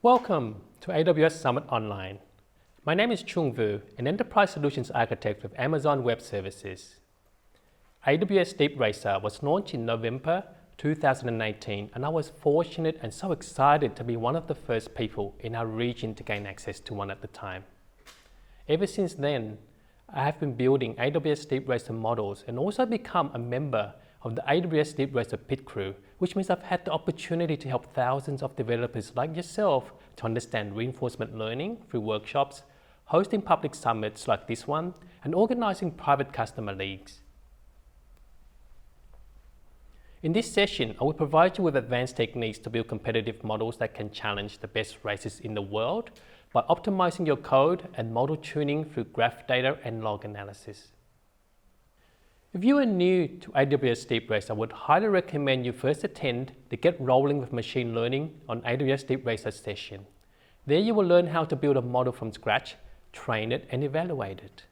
Welcome to AWS Summit Online. My name is Chung Vu, an Enterprise Solutions Architect with Amazon Web Services. AWS Deep Racer was launched in November 2018, and I was fortunate and so excited to be one of the first people in our region to gain access to one at the time. Ever since then, I have been building AWS Deep Racer models and also become a member of the AWS Deep Racer Pit Crew, which means I've had the opportunity to help thousands of developers like yourself to understand reinforcement learning through workshops, hosting public summits like this one, and organizing private customer leagues. In this session, I will provide you with advanced techniques to build competitive models that can challenge the best racers in the world by optimizing your code and model tuning through graph data and log analysis. If you are new to AWS Deep Racer, I would highly recommend you first attend the Get Rolling with Machine Learning on AWS Deep Racer session. There you will learn how to build a model from scratch, train it, and evaluate it.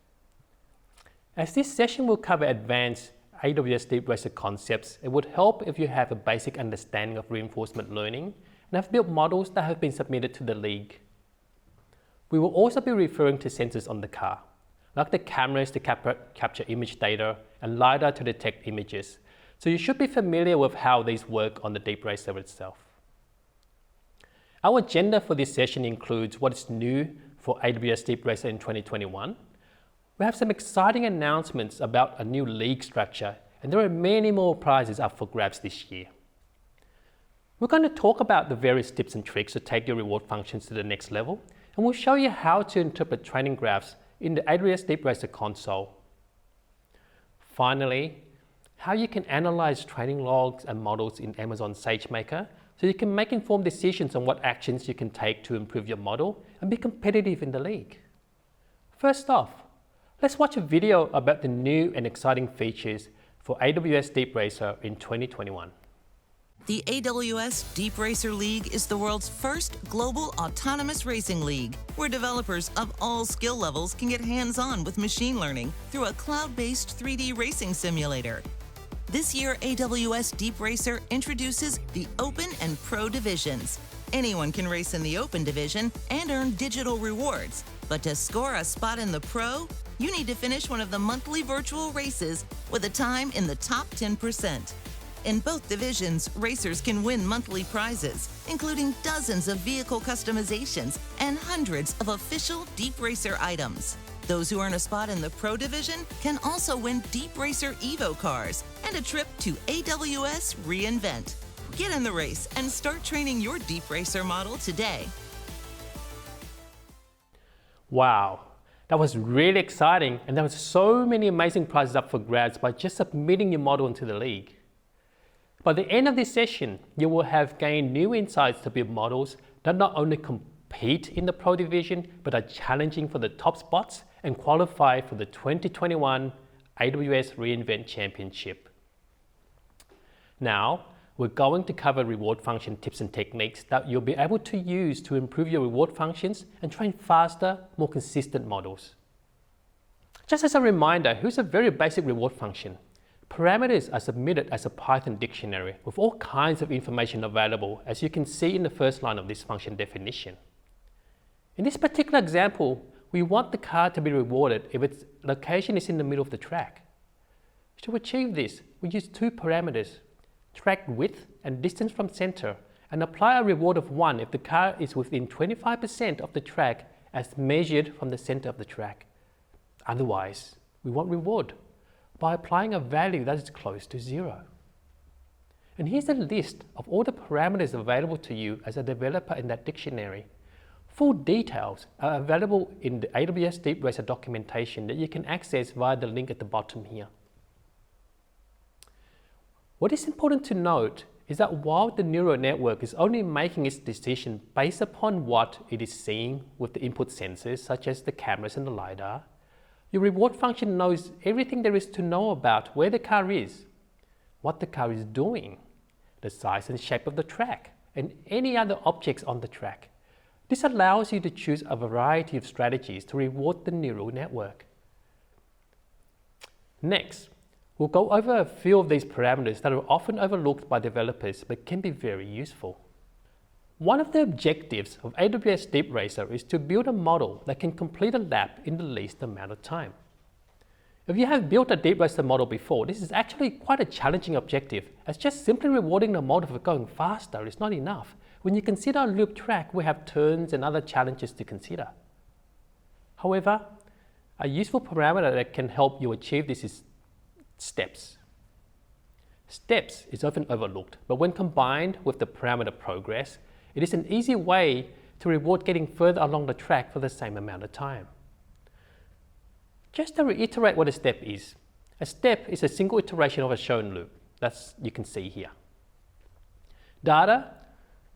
As this session will cover advanced AWS Deep Racer concepts, it would help if you have a basic understanding of reinforcement learning and have built models that have been submitted to the league. We will also be referring to sensors on the car, like the cameras to capture image data and LiDAR to detect images. So you should be familiar with how these work on the Deep Racer itself. Our agenda for this session includes what is new for AWS Deep Racer in 2021. We have some exciting announcements about a new league structure, and there are many more prizes up for grabs this year. We're going to talk about the various tips and tricks to take your reward functions to the next level, and we'll show you how to interpret training graphs in the AWS Deep Racer console. Finally, how you can analyze training logs and models in Amazon SageMaker so you can make informed decisions on what actions you can take to improve your model and be competitive in the league. First off, let's watch a video about the new and exciting features for AWS Deep Racer in 2021. The AWS Deep Racer League is the world's first global autonomous racing league, where developers of all skill levels can get hands-on with machine learning through a cloud-based 3D racing simulator. This year, AWS Deep Racer introduces the Open and Pro divisions. Anyone can race in the Open division and earn digital rewards, but to score a spot in the Pro, you need to finish one of the monthly virtual races with a time in the top 10%. In both divisions, racers can win monthly prizes, including dozens of vehicle customizations and hundreds of official Deep Racer items. Those who earn a spot in the Pro division can also win Deep Racer Evo cars and a trip to AWS reInvent. Get in the race and start training your Deep Racer model today. Wow, that was really exciting, and there were so many amazing prizes up for grabs by just submitting your model into the league. By the end of this session, you will have gained new insights to build models that not only compete in the Pro division, but are challenging for the top spots and qualify for the 2021 AWS reInvent Championship. Now, we're going to cover reward function tips and techniques that you'll be able to use to improve your reward functions and train faster, more consistent models. Just as a reminder, here's a very basic reward function. Parameters are submitted as a Python dictionary with all kinds of information available, as you can see in the first line of this function definition. In this particular example, we want the car to be rewarded if its location is in the middle of the track. To achieve this, we use two parameters, track width and distance from center, and apply a reward of 1 if the car is within 25% of the track as measured from the center of the track. Otherwise, we want reward by applying a value that is close to 0. And here's a list of all the parameters available to you as a developer in that dictionary. Full details are available in the AWS Deep Racer documentation that you can access via the link at the bottom here. What is important to note is that while the neural network is only making its decision based upon what it is seeing with the input sensors, such as the cameras and the LiDAR, your reward function knows everything there is to know about where the car is, what the car is doing, the size and shape of the track, and any other objects on the track. This allows you to choose a variety of strategies to reward the neural network. Next, we'll go over a few of these parameters that are often overlooked by developers but can be very useful. One of the objectives of AWS Deep Racer is to build a model that can complete a lap in the least amount of time. If you have built a Deep Racer model before, this is actually quite a challenging objective, as just simply rewarding the model for going faster is not enough. When you consider a loop track, we have turns and other challenges to consider. However, a useful parameter that can help you achieve this is steps. Steps is often overlooked, but when combined with the parameter progress, it is an easy way to reward getting further along the track for the same amount of time. Just to reiterate what a step is a single iteration of a shown loop. That's you can see here. Data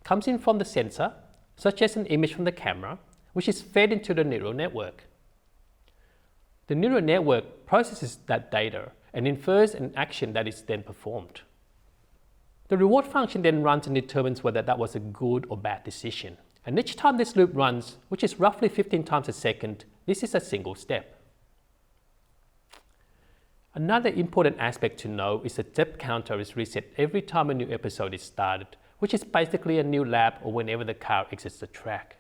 comes in from the sensor, such as an image from the camera, which is fed into the neural network. The neural network processes that data and infers an action that is then performed. The reward function then runs and determines whether that was a good or bad decision. And each time this loop runs, which is roughly 15 times a second, this is a single step. Another important aspect to know is the step counter is reset every time a new episode is started, which is basically a new lap or whenever the car exits the track.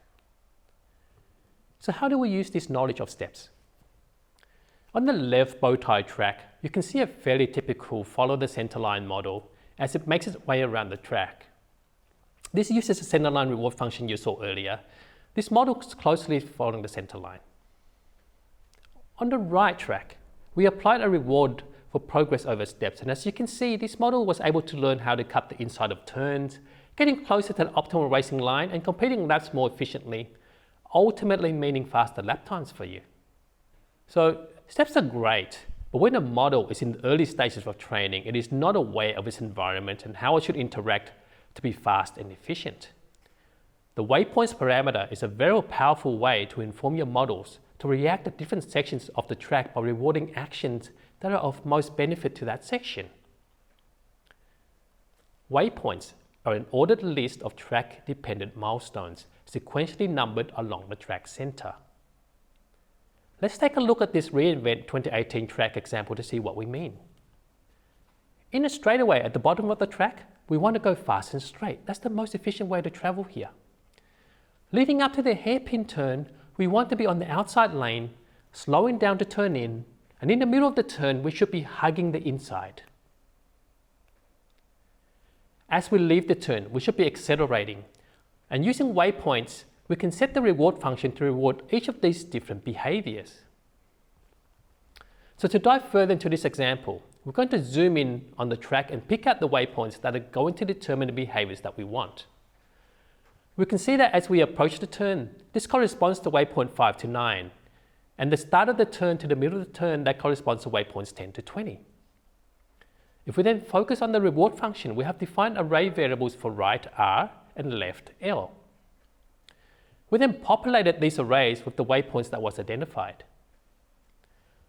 So how do we use this knowledge of steps? On the left bow tie track, you can see a fairly typical follow the centerline model as it makes its way around the track. This uses the centerline reward function you saw earlier. This model is closely following the centerline. On the right track, we applied a reward for progress over steps, and as you can see, this model was able to learn how to cut the inside of turns, getting closer to the optimal racing line and completing laps more efficiently, ultimately meaning faster lap times for you. So steps are great, but when a model is in the early stages of training, it is not aware of its environment and how it should interact to be fast and efficient. The waypoints parameter is a very powerful way to inform your models to react to different sections of the track by rewarding actions that are of most benefit to that section. Waypoints are an ordered list of track-dependent milestones, sequentially numbered along the track center. Let's take a look at this reInvent 2018 track example to see what we mean. In a straightaway at the bottom of the track, we want to go fast and straight. That's the most efficient way to travel here. Leading up to the hairpin turn, we want to be on the outside lane, slowing down to turn in, and in the middle of the turn, we should be hugging the inside. As we leave the turn, we should be accelerating, and using waypoints, we can set the reward function to reward each of these different behaviors. So to dive further into this example, we're going to zoom in on the track and pick out the waypoints that are going to determine the behaviors that we want. We can see that as we approach the turn, this corresponds to waypoint 5 to 9, and the start of the turn to the middle of the turn, that corresponds to waypoints 10 to 20. If we then focus on the reward function, we have defined array variables for right R and left L. We then populated these arrays with the waypoints that was identified.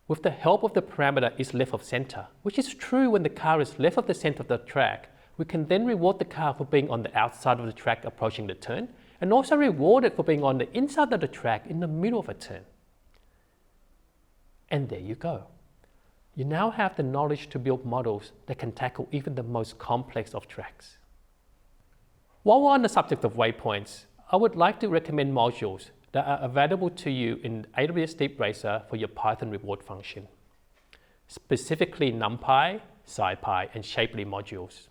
With the help of the parameter is left of center, which is true when the car is left of the center of the track, we can then reward the car for being on the outside of the track approaching the turn, and also reward it for being on the inside of the track in the middle of a turn. And there you go. You now have the knowledge to build models that can tackle even the most complex of tracks. While we're on the subject of waypoints, I would like to recommend modules that are available to you in AWS Deep Racer for your Python reward function, specifically NumPy, SciPy, and Shapely modules.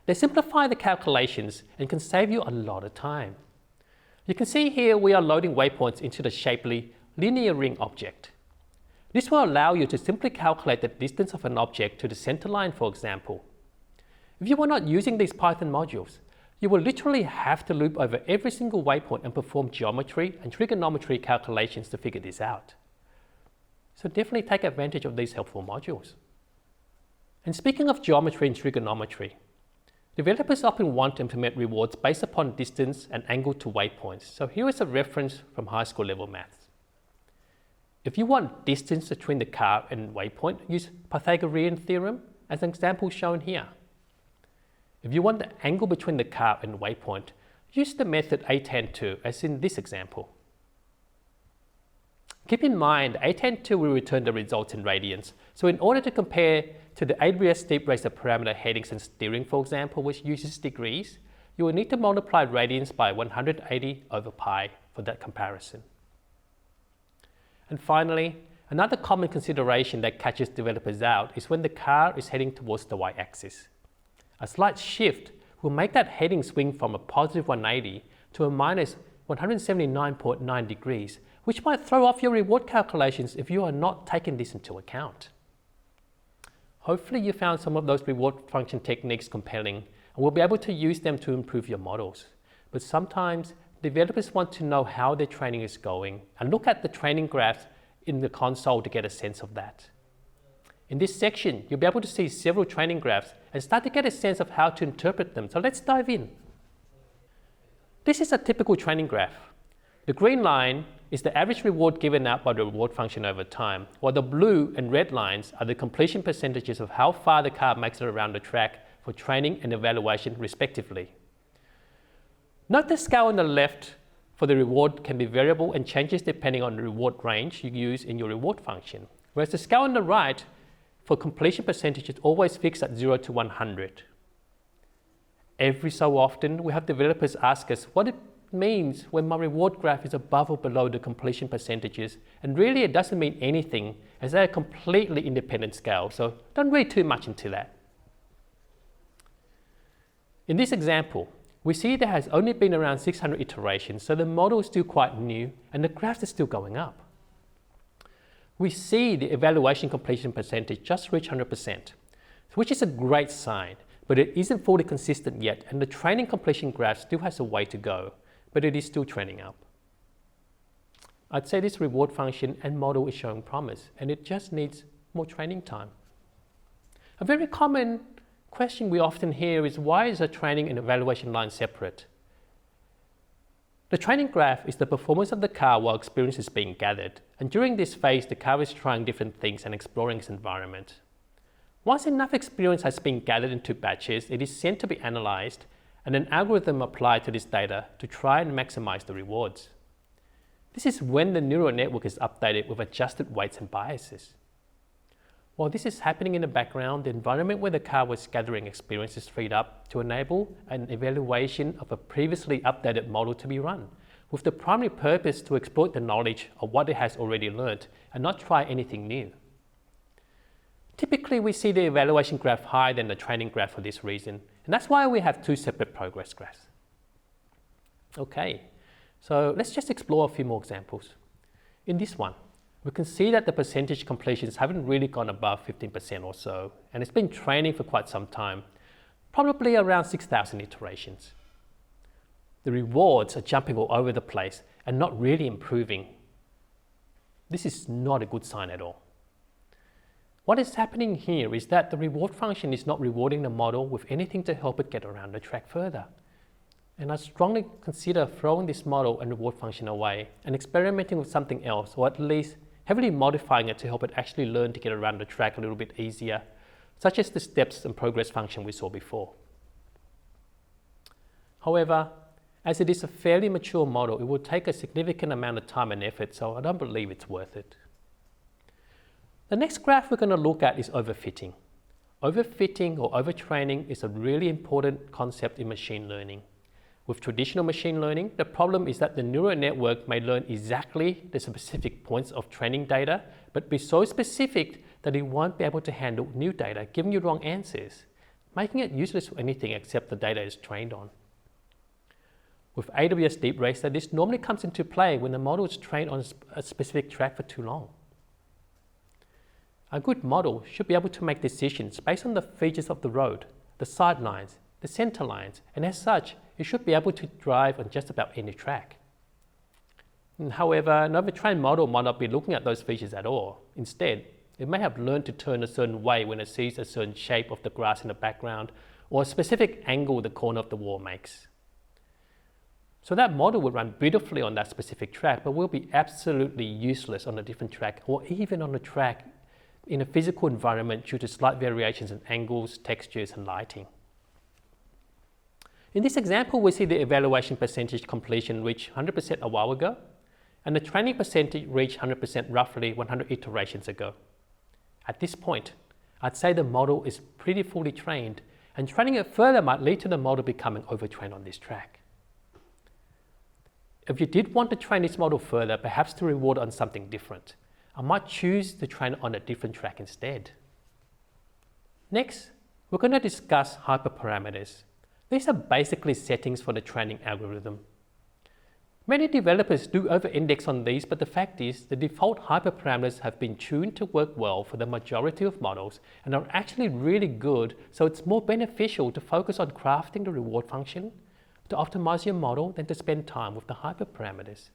They simplify the calculations and can save you a lot of time. You can see here we are loading waypoints into the Shapely linear ring object. This will allow you to simply calculate the distance of an object to the center line, for example. If you are not using these Python modules, you will literally have to loop over every single waypoint and perform geometry and trigonometry calculations to figure this out. So definitely take advantage of these helpful modules. And speaking of geometry and trigonometry, developers often want to implement rewards based upon distance and angle to waypoints. So here is a reference from high school level maths. If you want distance between the car and waypoint, use Pythagorean theorem as an example shown here. If you want the angle between the car and waypoint, use the method A tan2 as in this example. Keep in mind, A tan2 will return the results in radians. So in order to compare to the AWS Deep Racer parameter headings and steering, for example, which uses degrees, you will need to multiply radians by 180 over pi for that comparison. And finally, another common consideration that catches developers out is when the car is heading towards the y-axis. A slight shift will make that heading swing from a positive 180 to a minus 179.9 degrees, which might throw off your reward calculations if you are not taking this into account. Hopefully you found some of those reward function techniques compelling and will be able to use them to improve your models. But sometimes developers want to know how their training is going and look at the training graphs in the console to get a sense of that. In this section, you'll be able to see several training graphs and start to get a sense of how to interpret them. So let's dive in. This is a typical training graph. The green line is the average reward given out by the reward function over time, while the blue and red lines are the completion percentages of how far the car makes it around the track for training and evaluation respectively. Note the scale on the left for the reward can be variable and changes depending on the reward range you use in your reward function, whereas the scale on the right for completion percentage is always fixed at 0 to 100. Every so often, we have developers ask us what it means when my reward graph is above or below the completion percentages, and really it doesn't mean anything as they're a completely independent scale, so don't read too much into that. In this example, we see there has only been around 600 iterations, so the model is still quite new and the graphs are still going up. We see the evaluation completion percentage just reach 100%, which is a great sign, but it isn't fully consistent yet, and the training completion graph still has a way to go, but it is still trending up. I'd say this reward function and model is showing promise, and it just needs more training time. A very common question we often hear is, why is a training and evaluation line separate? The training graph is the performance of the car while experience is being gathered, and during this phase the car is trying different things and exploring its environment. Once enough experience has been gathered into batches, it is sent to be analysed and an algorithm applied to this data to try and maximise the rewards. This is when the neural network is updated with adjusted weights and biases. While this is happening in the background, the environment where the car was gathering experience is freed up to enable an evaluation of a previously updated model to be run, with the primary purpose to exploit the knowledge of what it has already learned and not try anything new. Typically, we see the evaluation graph higher than the training graph for this reason, and that's why we have two separate progress graphs. Okay, so let's just explore a few more examples. In this one, we can see that the percentage completions haven't really gone above 15% or so, and it's been training for quite some time, probably around 6,000 iterations. The rewards are jumping all over the place and not really improving. This is not a good sign at all. What is happening here is that the reward function is not rewarding the model with anything to help it get around the track further. And I strongly consider throwing this model and reward function away and experimenting with something else, or at least heavily modifying it to help it actually learn to get around the track a little bit easier, such as the steps and progress function we saw before. However, as it is a fairly mature model, it will take a significant amount of time and effort, so I don't believe it's worth it. The next graph we're going to look at is overfitting. Overfitting or overtraining is a really important concept in machine learning. With traditional machine learning, the problem is that the neural network may learn exactly the specific points of training data, but be so specific that it won't be able to handle new data, giving you wrong answers, making it useless for anything except the data it's trained on. With AWS Deep Racer, this normally comes into play when the model is trained on a specific track for too long. A good model should be able to make decisions based on the features of the road, the sidelines, the center lines, and as such, it should be able to drive on just about any track. However, an overtrained model might not be looking at those features at all. Instead, it may have learned to turn a certain way when it sees a certain shape of the grass in the background or a specific angle the corner of the wall makes. So that model will run beautifully on that specific track, but will be absolutely useless on a different track or even on a track in a physical environment due to slight variations in angles, textures, and lighting. In this example, we see the evaluation percentage completion reach 100% a while ago, and the training percentage reached 100% roughly 100 iterations ago. At this point, I'd say the model is pretty fully trained, and training it further might lead to the model becoming overtrained on this track. If you did want to train this model further, perhaps to reward on something different, I might choose to train it on a different track instead. Next, we're going to discuss hyperparameters. These are basically settings for the training algorithm. Many developers do over-index on these, but the fact is the default hyperparameters have been tuned to work well for the majority of models and are actually really good, so it's more beneficial to focus on crafting the reward function to optimize your model than to spend time with the hyperparameters.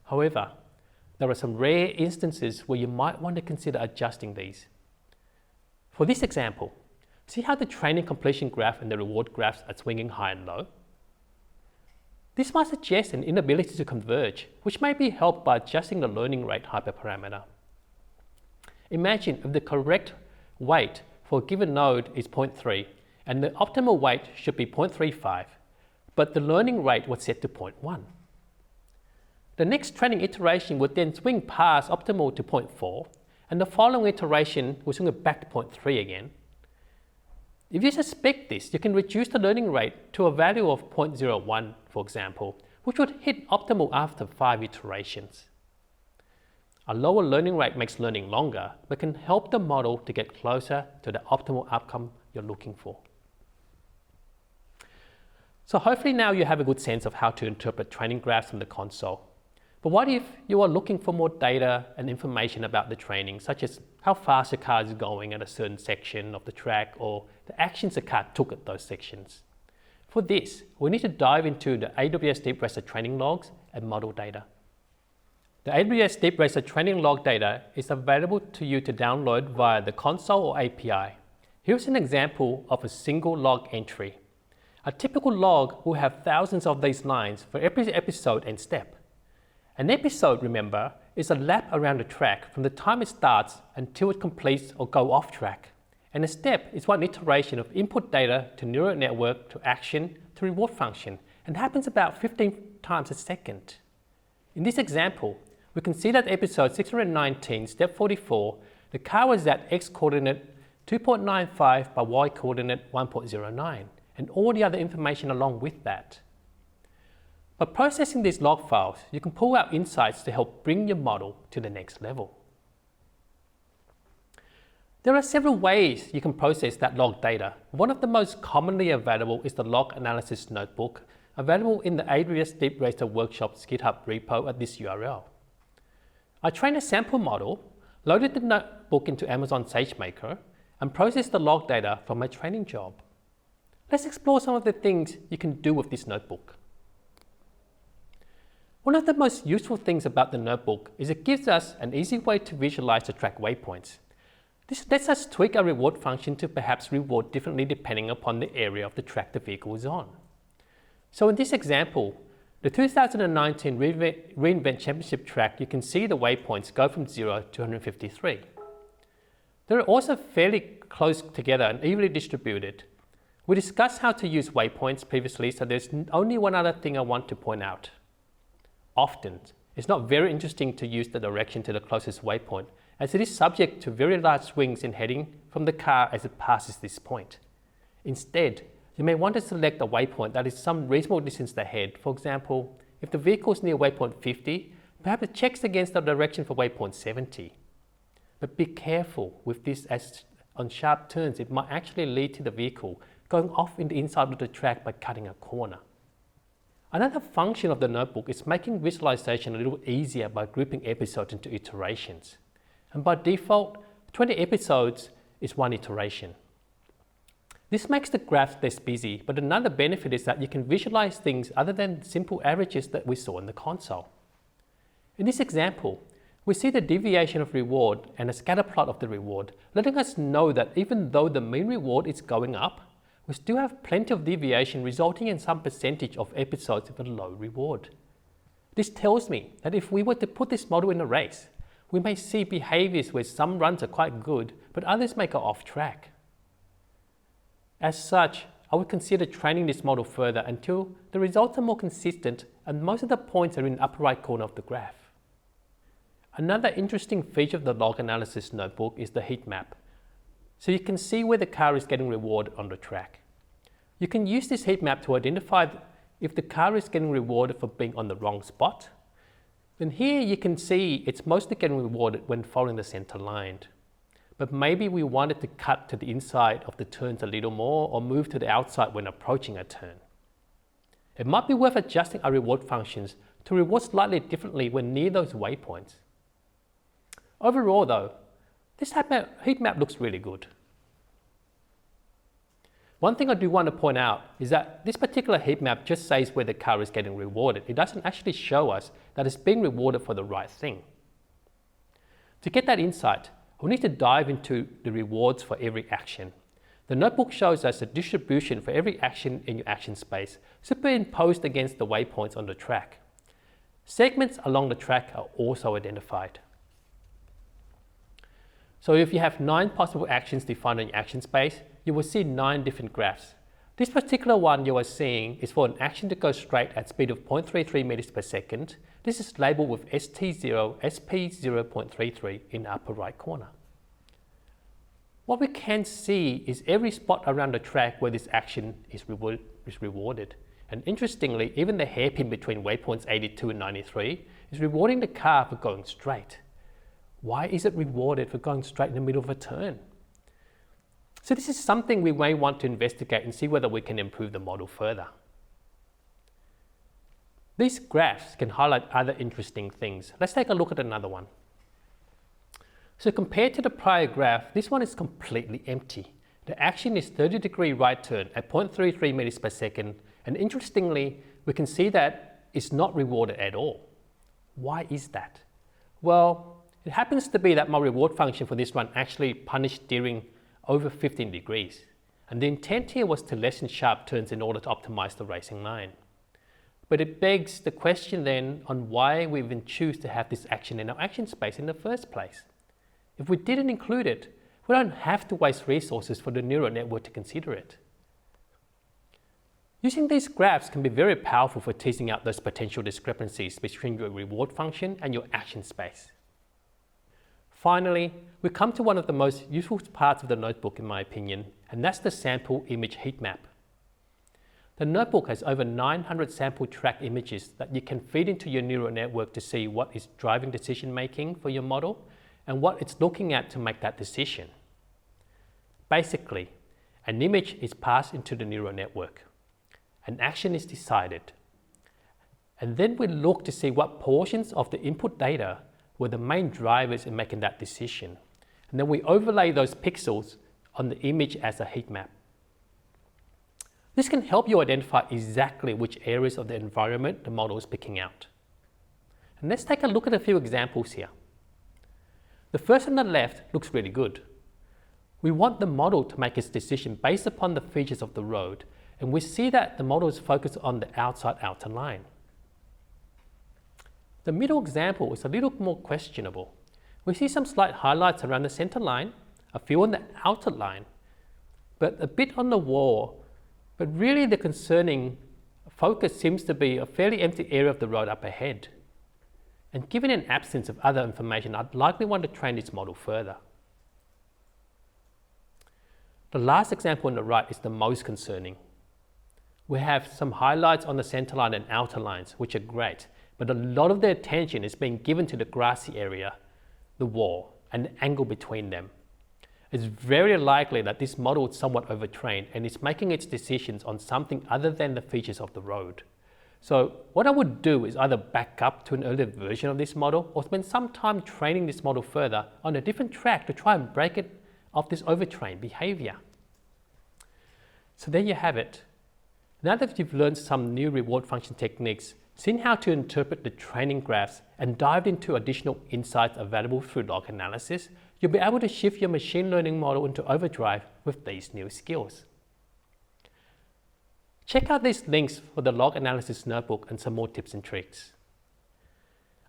However, there are some rare instances where you might want to consider adjusting these. For this example, see how the training completion graph and the reward graphs are swinging high and low? This might suggest an inability to converge, which may be helped by adjusting the learning rate hyperparameter. Imagine if the correct weight for a given node is 0.3 and the optimal weight should be 0.35, but the learning rate was set to 0.1. The next training iteration would then swing past optimal to 0.4, and the following iteration will swing it back to 0.3 again. If you suspect this, you can reduce the learning rate to a value of 0.01, for example, which would hit optimal after 5 iterations. A lower learning rate makes learning longer, but can help the model to get closer to the optimal outcome you're looking for. So hopefully now you have a good sense of how to interpret training graphs from the console. But what if you are looking for more data and information about the training, such as how fast your car is going at a certain section of the track or the actions the car took at those sections? For this, we need to dive into the AWS Deep Racer training logs and model data. The AWS Deep Racer training log data is available to you to download via the console or API. Here's an example of a single log entry. A typical log will have thousands of these lines for every episode and step. An episode, remember, is a lap around the track from the time it starts until it completes or go off track. And a step is one iteration of input data to neural network to action to reward function, and happens about 15 times a second. In this example, we can see that episode 619, step 44, the car was at x coordinate 2.95 by y coordinate 1.09, and all the other information along with that. By processing these log files, you can pull out insights to help bring your model to the next level. There are several ways you can process that log data. One of the most commonly available is the Log Analysis Notebook, available in the AWS Deep Racer Workshop's GitHub repo at this URL. I trained a sample model, loaded the notebook into Amazon SageMaker, and processed the log data from my training job. Let's explore some of the things you can do with this notebook. One of the most useful things about the notebook is it gives us an easy way to visualize the track waypoints. This lets us tweak our reward function to perhaps reward differently depending upon the area of the track the vehicle is on. So in this example, the 2019 reInvent Championship track, you can see the waypoints go from 0 to 153. They're also fairly close together and evenly distributed. We discussed how to use waypoints previously, so there's only one other thing I want to point out. Often, it's not very interesting to use the direction to the closest waypoint, as it is subject to very large swings in heading from the car as it passes this point. Instead, you may want to select a waypoint that is some reasonable distance ahead. For example, if the vehicle is near waypoint 50, perhaps it checks against the direction for waypoint 70. But be careful with this, as on sharp turns it might actually lead to the vehicle going off in the inside of the track by cutting a corner. Another function of the notebook is making visualization a little easier by grouping episodes into iterations. And by default, 20 episodes is one iteration. This makes the graph less busy, but another benefit is that you can visualize things other than simple averages that we saw in the console. In this example, we see the deviation of reward and a scatter plot of the reward, letting us know that even though the mean reward is going up, we still have plenty of deviation, resulting in some percentage of episodes with a low reward. This tells me that if we were to put this model in a race, we may see behaviors where some runs are quite good, but others may go off track. As such, I would consider training this model further until the results are more consistent and most of the points are in the upper right corner of the graph. Another interesting feature of the Log Analysis Notebook is the heat map. so you can see where the car is getting rewarded on the track. You can use this heat map to identify if the car is getting rewarded for being on the wrong spot. Then here you can see it's mostly getting rewarded when following the center line. But maybe we wanted to cut to the inside of the turns a little more or move to the outside when approaching a turn. It might be worth adjusting our reward functions to reward slightly differently when near those waypoints. Overall though, this heat map looks really good. One thing I do want to point out is that this particular heat map just says where the car is getting rewarded. It doesn't actually show us that it's being rewarded for the right thing. To get that insight, we need to dive into the rewards for every action. The notebook shows us the distribution for every action in your action space, superimposed against the waypoints on the track. Segments along the track are also identified. So if you have 9 possible actions defined in your action space, you will see 9 different graphs. This particular one you are seeing is for an action to go straight at speed of 0.33 meters per second. This is labeled with ST0 SP 0.33 in the upper right corner. What we can see is every spot around the track where this action is rewarded. And interestingly, even the hairpin between waypoints 82 and 93 is rewarding the car for going straight. Why is it rewarded for going straight in the middle of a turn? So this is something we may want to investigate and see whether we can improve the model further. These graphs can highlight other interesting things. Let's take a look at another one. So compared to the prior graph, this one is completely empty. The action is 30-degree right turn at 0.33 meters per second, and interestingly, we can see that it's not rewarded at all. Why is that? Well, it happens to be that my reward function for this one actually punished steering over 15 degrees. And the intent here was to lessen sharp turns in order to optimize the racing line. But it begs the question then on why we even choose to have this action in our action space in the first place. If we didn't include it, we don't have to waste resources for the neural network to consider it. Using these graphs can be very powerful for teasing out those potential discrepancies between your reward function and your action space. Finally, we come to one of the most useful parts of the notebook in my opinion, and that's the sample image heat map. The notebook has over 900 sample track images that you can feed into your neural network to see what is driving decision making for your model and what it's looking at to make that decision. Basically, an image is passed into the neural network. An action is decided. And then we look to see what portions of the input data were the main drivers in making that decision. And then we overlay those pixels on the image as a heat map. This can help you identify exactly which areas of the environment the model is picking out. And let's take a look at a few examples here. The first on the left looks really good. We want the model to make its decision based upon the features of the road, and we see that the model is focused on the outside outer line. The middle example is a little more questionable. We see some slight highlights around the center line, a few on the outer line, but a bit on the wall. But really the concerning focus seems to be a fairly empty area of the road up ahead. And given an absence of other information, I'd likely want to train this model further. The last example on the right is the most concerning. We have some highlights on the center line and outer lines, which are great, but a lot of the attention is being given to the grassy area, the wall, and the angle between them. It's very likely that this model is somewhat overtrained and is making its decisions on something other than the features of the road. So what I would do is either back up to an earlier version of this model or spend some time training this model further on a different track to try and break it of this overtrained behavior. So there you have it. Now that you've learned some new reward function techniques, seen how to interpret the training graphs, and dived into additional insights available through log analysis, you'll be able to shift your machine learning model into overdrive with these new skills. Check out these links for the log analysis notebook and some more tips and tricks.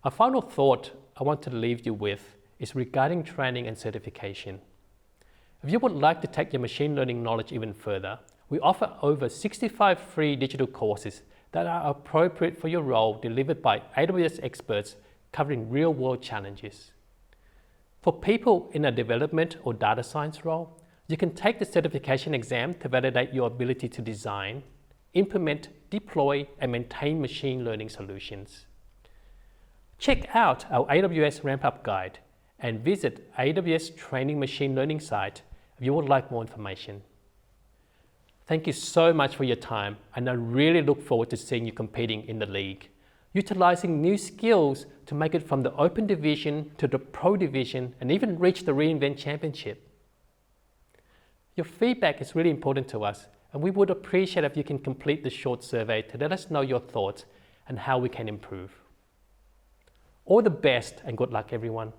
A final thought I want to leave you with is regarding training and certification. If you would like to take your machine learning knowledge even further, we offer over 65 free digital courses that are appropriate for your role, delivered by AWS experts covering real-world challenges. For people in a development or data science role, You can take the certification exam to validate your ability to design, implement, deploy, and maintain machine learning solutions. Check out our AWS Ramp-Up Guide and visit AWS Training Machine Learning site if you would like more information. Thank you so much for your time, and I really look forward to seeing you competing in the league, utilizing new skills to make it from the Open Division to the Pro Division and even reach the reInvent Championship. Your feedback is really important to us, and we would appreciate if you can complete the short survey to let us know your thoughts and how we can improve. All the best and good luck, everyone.